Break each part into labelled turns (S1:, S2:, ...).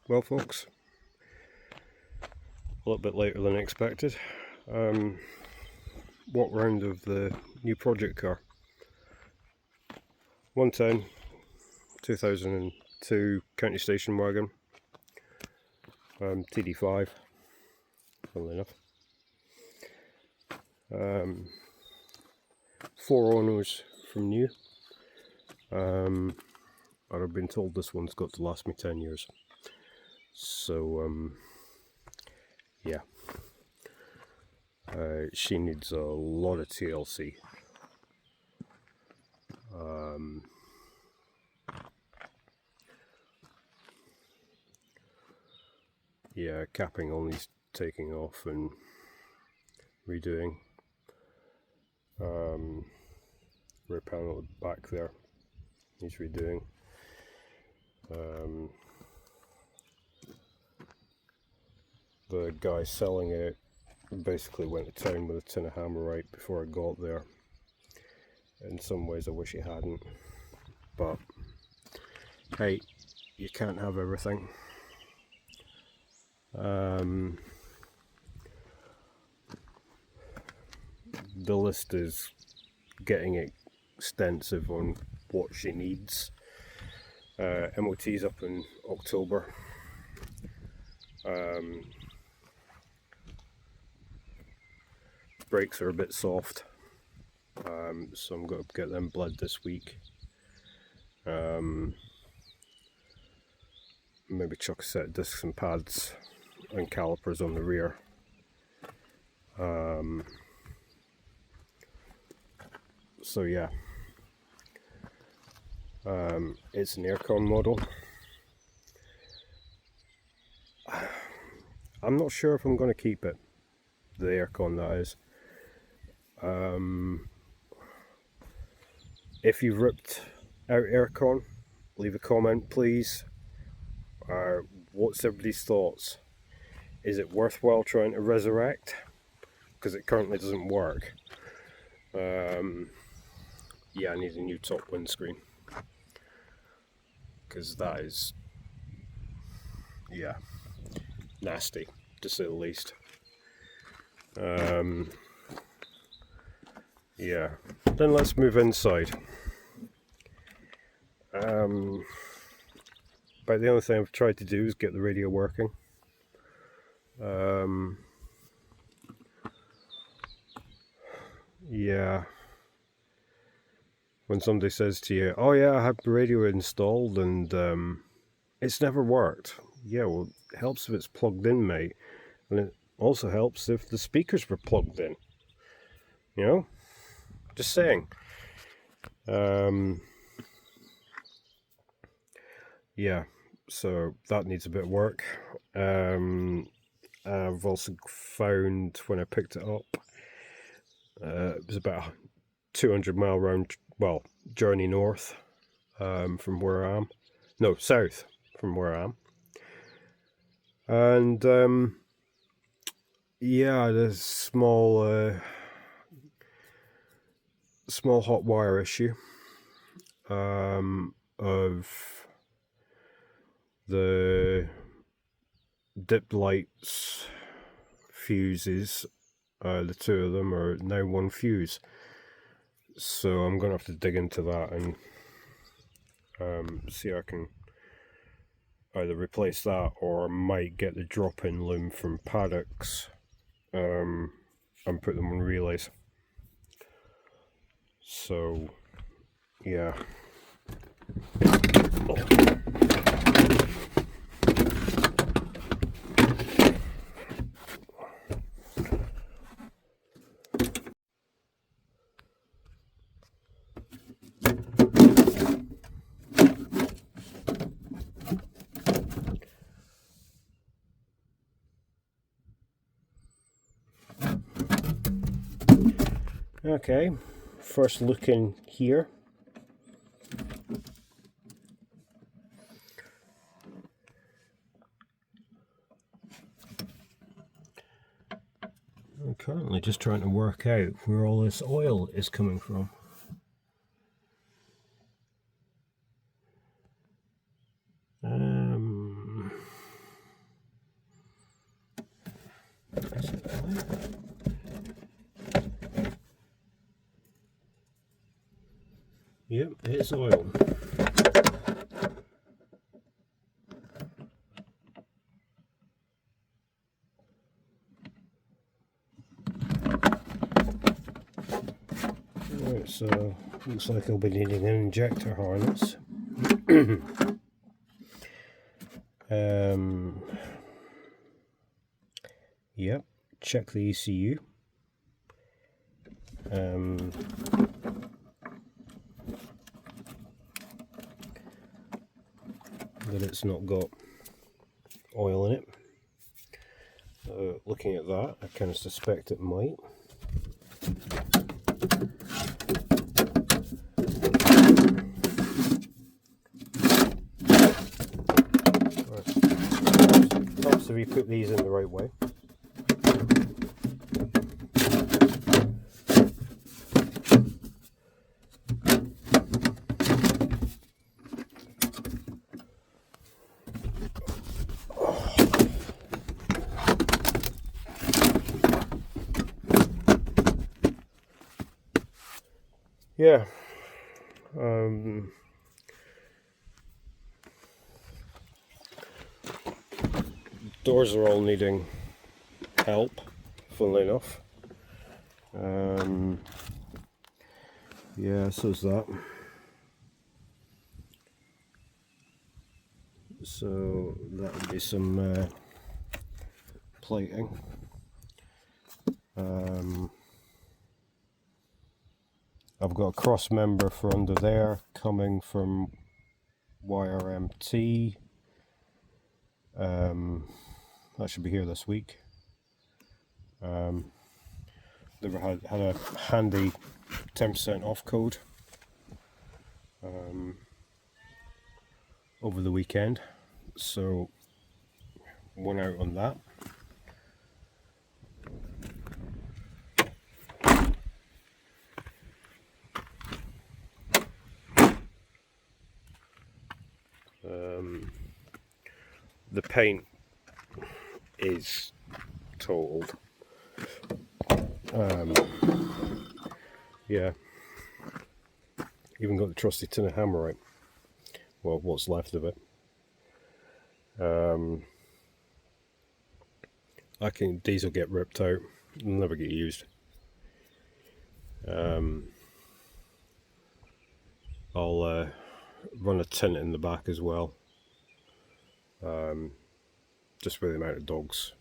S1: Well folks, a little bit later than expected. Walk round of the new project car. 110, 2002 county station wagon, TD5, funnily enough. 4 owners from new. I've been told this one's got to last me 10 years. So, yeah. She needs a lot of TLC. Yeah, capping all needs taking off and redoing. Rear panel at the back there needs redoing. The guy selling it basically went to town with a tin of hammerite before I got there. In some ways I wish he hadn't, but hey, you can't have everything. The list is getting extensive on what she needs. MOT's up in October. Brakes are a bit soft, so I'm going to get them bled this week. Maybe chuck a set of discs and pads and calipers on the rear. So yeah, it's an aircon model. I'm not sure if I'm going to keep it, the aircon that is. If you've ripped out aircon, leave a comment please. What's everybody's thoughts? Is it worthwhile trying to resurrect? Because it currently doesn't work. Yeah, I need a new top windscreen. Because that is, yeah, nasty, to say the least. Yeah, then let's move inside. But the only thing I've tried to do is get the radio working. Yeah. When somebody says to you, oh yeah, I have the radio installed and it's never worked. Yeah, well, it helps if it's plugged in, mate. And it also helps if the speakers were plugged in. You know? Just saying. Yeah, so that needs a bit of work. I've also found when I picked it up, it was about a 200-mile round, journey north from where I am. No, south from where I am. And yeah, there's small hot wire issue of the dip lights fuses. The two of them are now one fuse, so I'm gonna have to dig into that and see how I can either replace that or might get the drop-in loom from Paddocks and put them on relays. So yeah. Okay, first look in here. I'm currently just trying to work out where all this oil is coming from. Yep, it's oil. Right, so looks like I'll be needing an injector harness. Yep, check the ECU. That it's not got oil in it. Looking at that, I kind of suspect it might. Right. Helps if you put these in the right way. Yeah, doors are all needing help, funnily enough. Yeah, so's that. So that would be some plating. I've got a cross member for under there coming from YRMT. That should be here this week. They had a handy 10% off code over the weekend, so went out on that. The paint is totaled. Yeah, even got the trusty tin of hammerite. Well, what's left of it. These will get ripped out and never get used. I'll run a tint in the back as well, just with the amount of dogs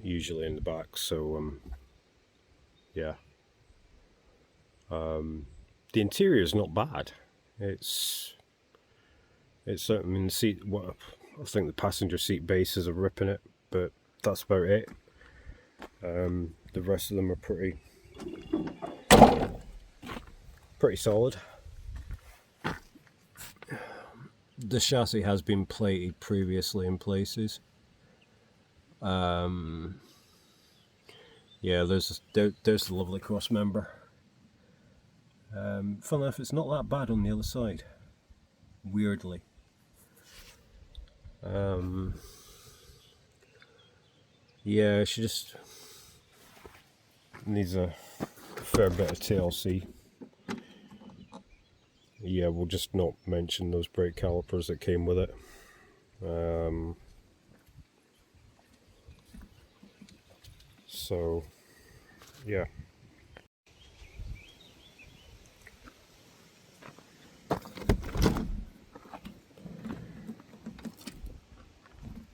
S1: usually in the back. So yeah, the interior is not bad. It's I mean, the seat. What I think the passenger seat bases are ripping it, but that's about it. The rest of them are pretty solid. The chassis has been plated previously in places. Yeah, there's the lovely cross member. Funnily enough, it's not that bad on the other side, weirdly. Yeah, she just needs a fair bit of TLC. Yeah, we'll just not mention those brake calipers that came with it. So, yeah.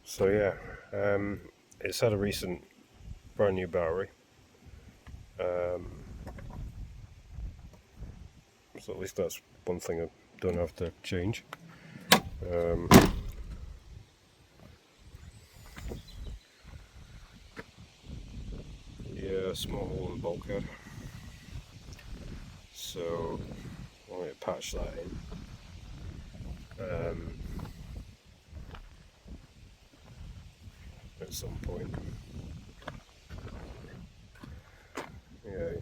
S1: So yeah, it's had a recent brand new battery. So at least that's one thing I don't have to change. Yeah, small hole in the bulkhead. So I'm going to patch that in. At some point. Yeah,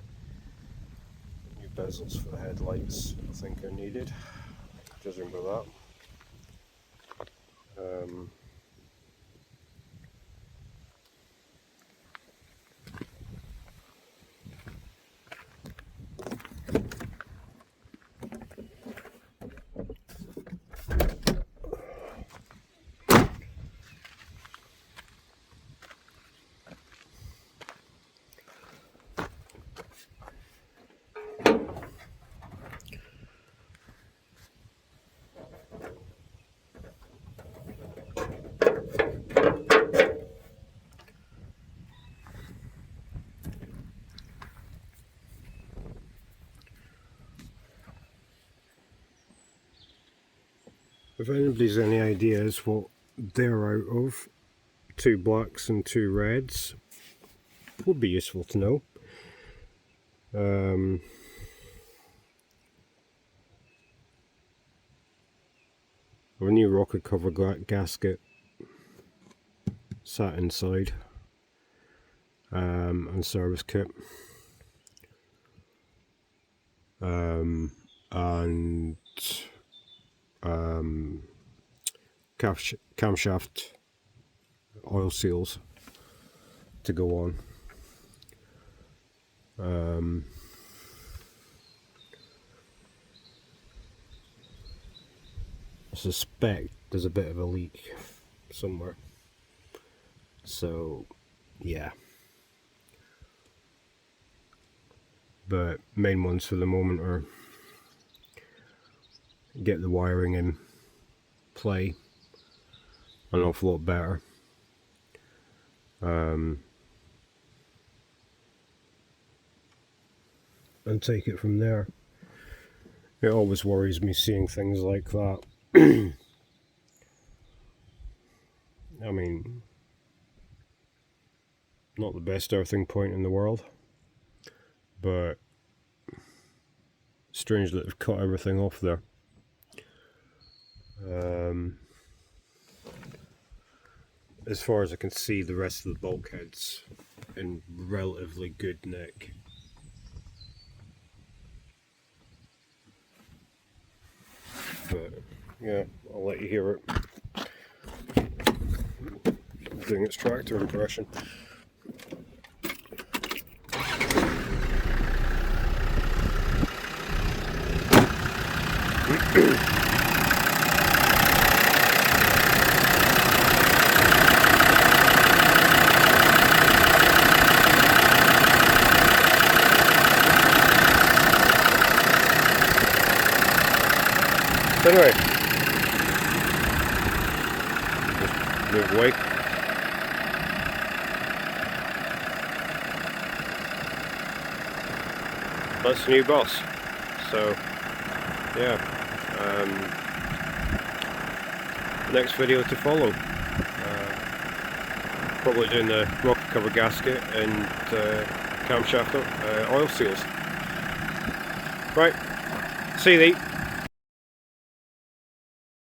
S1: new bezels for the headlights I think are needed, judging by that. if anybody's any ideas what they're out of, 2 blacks and 2 reds, would be useful to know. A new rocker cover gasket sat inside, and service kit, and camshaft oil seals to go on. I suspect there's a bit of a leak somewhere, so yeah, but main ones for the moment are get the wiring in play an awful lot better, and take it from there. It always worries me seeing things like that. I mean, not the best earthing point in the world, but strange that they've cut everything off there. As far as I can see, the rest of the bulkhead's in relatively good nick. But yeah, I'll let you hear it doing its tractor impression. Anyway, just move away. That's the new boss. So, yeah. Next video to follow. Probably doing the rocker cover gasket and camshaft oil seals. Right. See you.